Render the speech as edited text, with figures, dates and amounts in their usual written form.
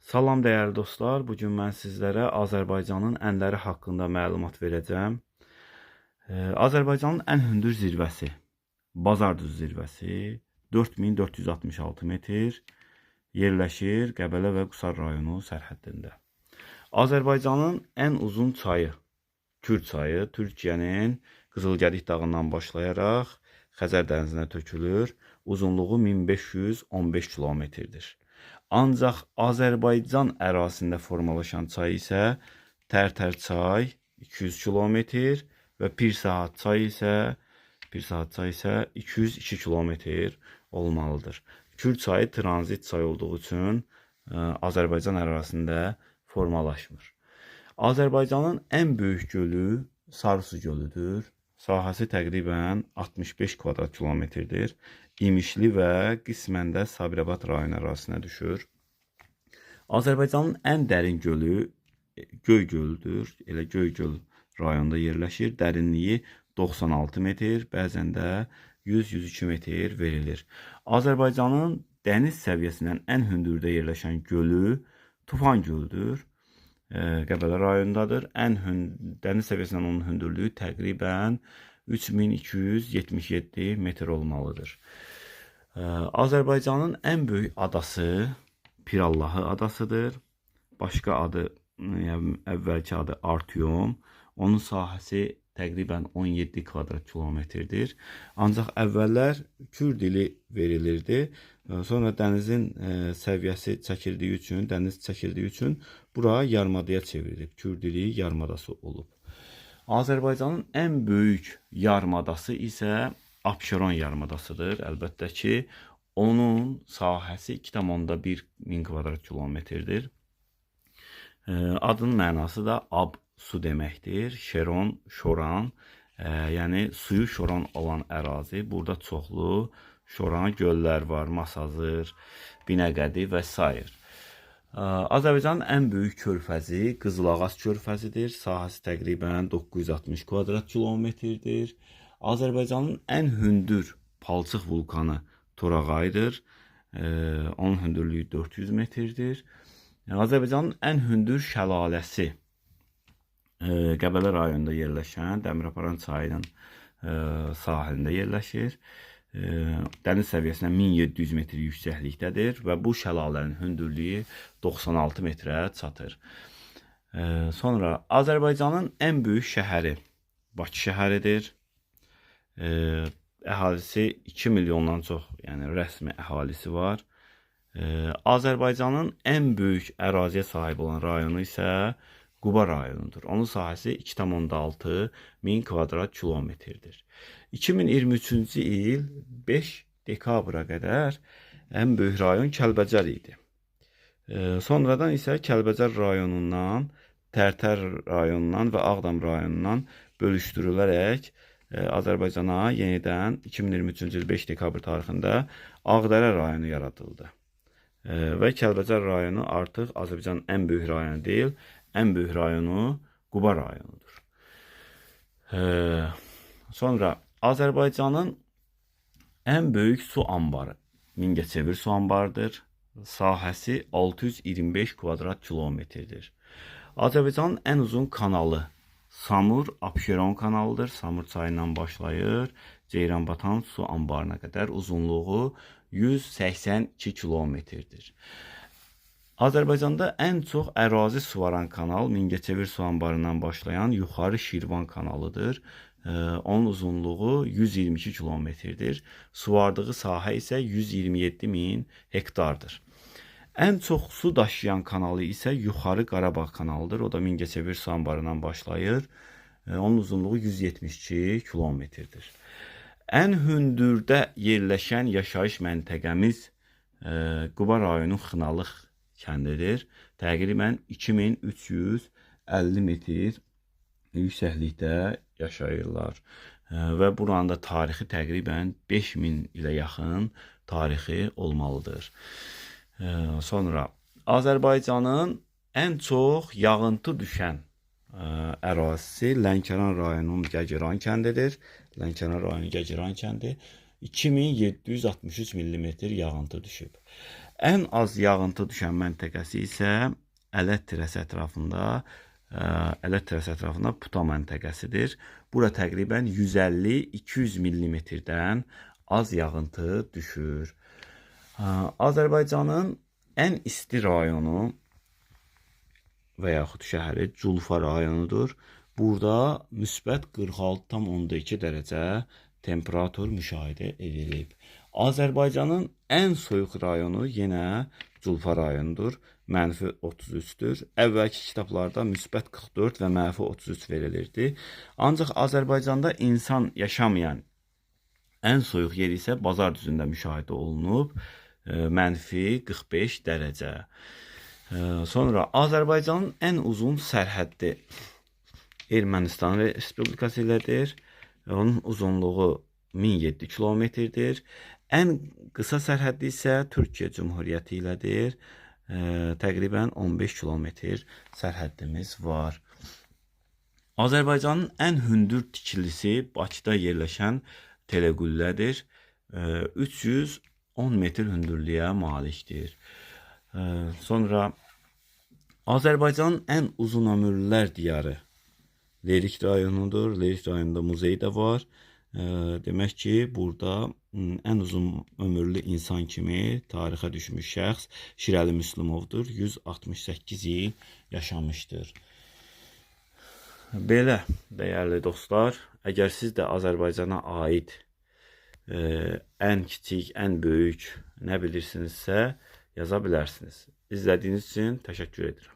Salam dəyərli dostlar, bugün mən sizlərə Azərbaycanın ənləri haqqında məlumat verəcəm. Azərbaycanın ən hündür zirvəsi, Bazardüz zirvəsi 4466 metr, yerləşir Qəbələ və Qusar rayonu sərhəddində. Azərbaycanın ən uzun çayı, Kür çayı, Türkiyənin Qızılgədik dağından başlayaraq Xəzər dənizinə tökülür, uzunluğu 1515 kilometrdir. Ancaq Azərbaycan ərazisində formalaşan çay isə Tərtər çay 200 kilometr və Pirsahat çay isə 202 kilometr olmalıdır. Kür çayı tranzit çay olduğu üçün Azərbaycan ərazisində formalaşmır. Azərbaycanın ən böyük gölü Sarısu gölüdür. Sahəsi təqribən 65 kvadrat kilometrdir. İmişli və qismən də Sabirabad rayonu ərazisinə düşür. Azərbaycanın ən dərin gölü Göygöldür. Elə Göygöl rayonunda yerləşir. Dərinliyi 96 metr, bəzən də 100-102 metr verilir. Azərbaycanın dəniz səviyyəsindən ən hündürdə yerləşən gölü Tufan gölüdür. Qəbələ rayonundadır. Dəniz səviyyəsindən onun hündürlüyü təqribən 3277 metr olmalıdır. Azərbaycanın ən böyük adası Pirallahı adasıdır. Başqa adı, əvvəlki adı Artyom. Onun sahəsi təqribən 17 kvadrat kilometrdir. Ancaq əvvəllər Kür dili verilirdi. Sonra dənizin səviyyəsi çəkildiyi üçün bura yarımadaya çevrilib. Kür dili yarımadası olub. Azərbaycanın ən böyük yarımadası isə Abşeron yarımadasıdır. Əlbəttə ki, onun sahəsi 2,1 min kvadrat kilometrdir. Adının mənası da ab su deməkdir. Şeron, şoran, yəni suyu şoran olan ərazi. Burada çoxlu şoran göllər var, Masazır, Binəqədi və s. Azərbaycanın ən böyük körfəzi Qızılağac körfəzidir. Sahəsi təqribən 960 kvadrat kilometrdir. Azərbaycanın ən hündür palçıq vulkanı Torağaydır. Onun hündürlüyü 400 metrdir. Azərbaycanın ən hündür şəlaləsi Qəbələ rayonunda yerləşən Dəmiraparan çayının sahilində yerləşir. Dəniz səviyyəsindən 1700 metr yüksəklikdədir və bu şəlalənin hündürlüyü 96 metrə çatır. Sonra Azərbaycanın ən böyük şəhəri Bakı şəhəridir. Əhalisi 2 milyondan çox, yəni rəsmi əhalisi var. Azərbaycanın ən böyük əraziyə sahib olan rayonu isə Quba rayonudur. Onun sahəsi 2,6 min kvadrat kilometrdir. 2023-cü il 5 dekabra qədər ən böyük rayon Kəlbəcər idi. Sonradan isə Kəlbəcər rayonundan, Tərtər rayonundan və Ağdam rayonundan bölüşdürülərək Azərbaycana yenidən 2023-cü il 5 dekabr tarixində Ağdərə rayonu yaradıldı. Və Kəlbəcər rayonu artıq Azərbaycanın ən böyük rayonu deyil, ən böyük rayonu Quba rayonudur. Sonra Azərbaycanın ən böyük su anbarı Mingəçevir su anbarıdır. Sahəsi 625 kvadrat kilometrdir. Azərbaycanın ən uzun kanalı Samur-Abşeron kanalıdır. Samur çayından başlayır, Ceyranbatan su anbarına qədər uzunluğu 182 kilometrdir. Azərbaycanda ən çox ərazi suvaran kanal Mingəçevir su anbarından başlayan Yuxarı Şirvan kanalıdır. Onun uzunluğu 122 kilometrdir. Suvardığı sahə isə 127 min hektardır. Ən çox su daşıyan kanalı isə Yuxarı Qarabağ kanalıdır. O da Mingəçevir su anbarından başlayır. Onun uzunluğu 172 kilometrdir. Ən hündürdə yerləşən yaşayış məntəqəmiz Quba rayonu Xınalıq kəndidir. Təqribən 2350 metr yüksəklikdə yaşayırlar. Və buranın da tarixi təqribən 5000 ilə yaxın tarixi olmalıdır. Sonra Azərbaycanın ən çox yağıntı düşən ərazisi Lənkəran rayonunun Gəgiran kəndidir. Lənkəran rayonu Gəgiran kəndi 2763 mm yağıntı düşüb. Ən az yağıntı düşən məntəqəsi isə Ələt Tirəsi ətrafında Ələt Tirəsi ətrafında Puta məntəqəsidir. Bura təqribən 150-200 millimetrdən az yağıntı düşür. Azərbaycanın ən isti rayonu və yaxud şəhəri Culfa rayonudur. Burada müsbət 46,2 dərəcə temperatur müşahidə edilib. Azərbaycanın ən soyuq rayonu yenə Culfa rayonudur. -33-dür. Əvvəlki kitablarda müsbət 44 və -33 verilirdi. Ancaq Azərbaycanda insan yaşamayan ən soyuq yer isə Bazar düzündə müşahidə olunub. -45 dərəcə. Sonra Azərbaycanın ən uzun sərhəddi Ermənistan Respublikası ilədir. Onun uzunluğu 1007 kilometrdir. Ən qısa sərhəddi isə Türkiyə Cümhuriyyəti ilədir. Təqribən 15 kilometr sərhəddimiz var. Azərbaycanın ən hündür tikilisi Bakıda yerləşən Teleqüllədir. 310 metr hündürlüyə malikdir. Sonra Azərbaycanın ən uzun ömürlülər diyarı Lerik rayonudur. Lerik rayonunda muzey də var. Demək ki, burada ən uzun ömürlü insan kimi tarixə düşmüş şəxs Şirəli Müslümovdur. 168 il yaşamışdır. Belə, dəyərli dostlar, əgər siz də Azərbaycana aid ən kiçik, ən böyük nə bilirsinizsə yaza bilərsiniz. İzlədiyiniz üçün təşəkkür edirəm.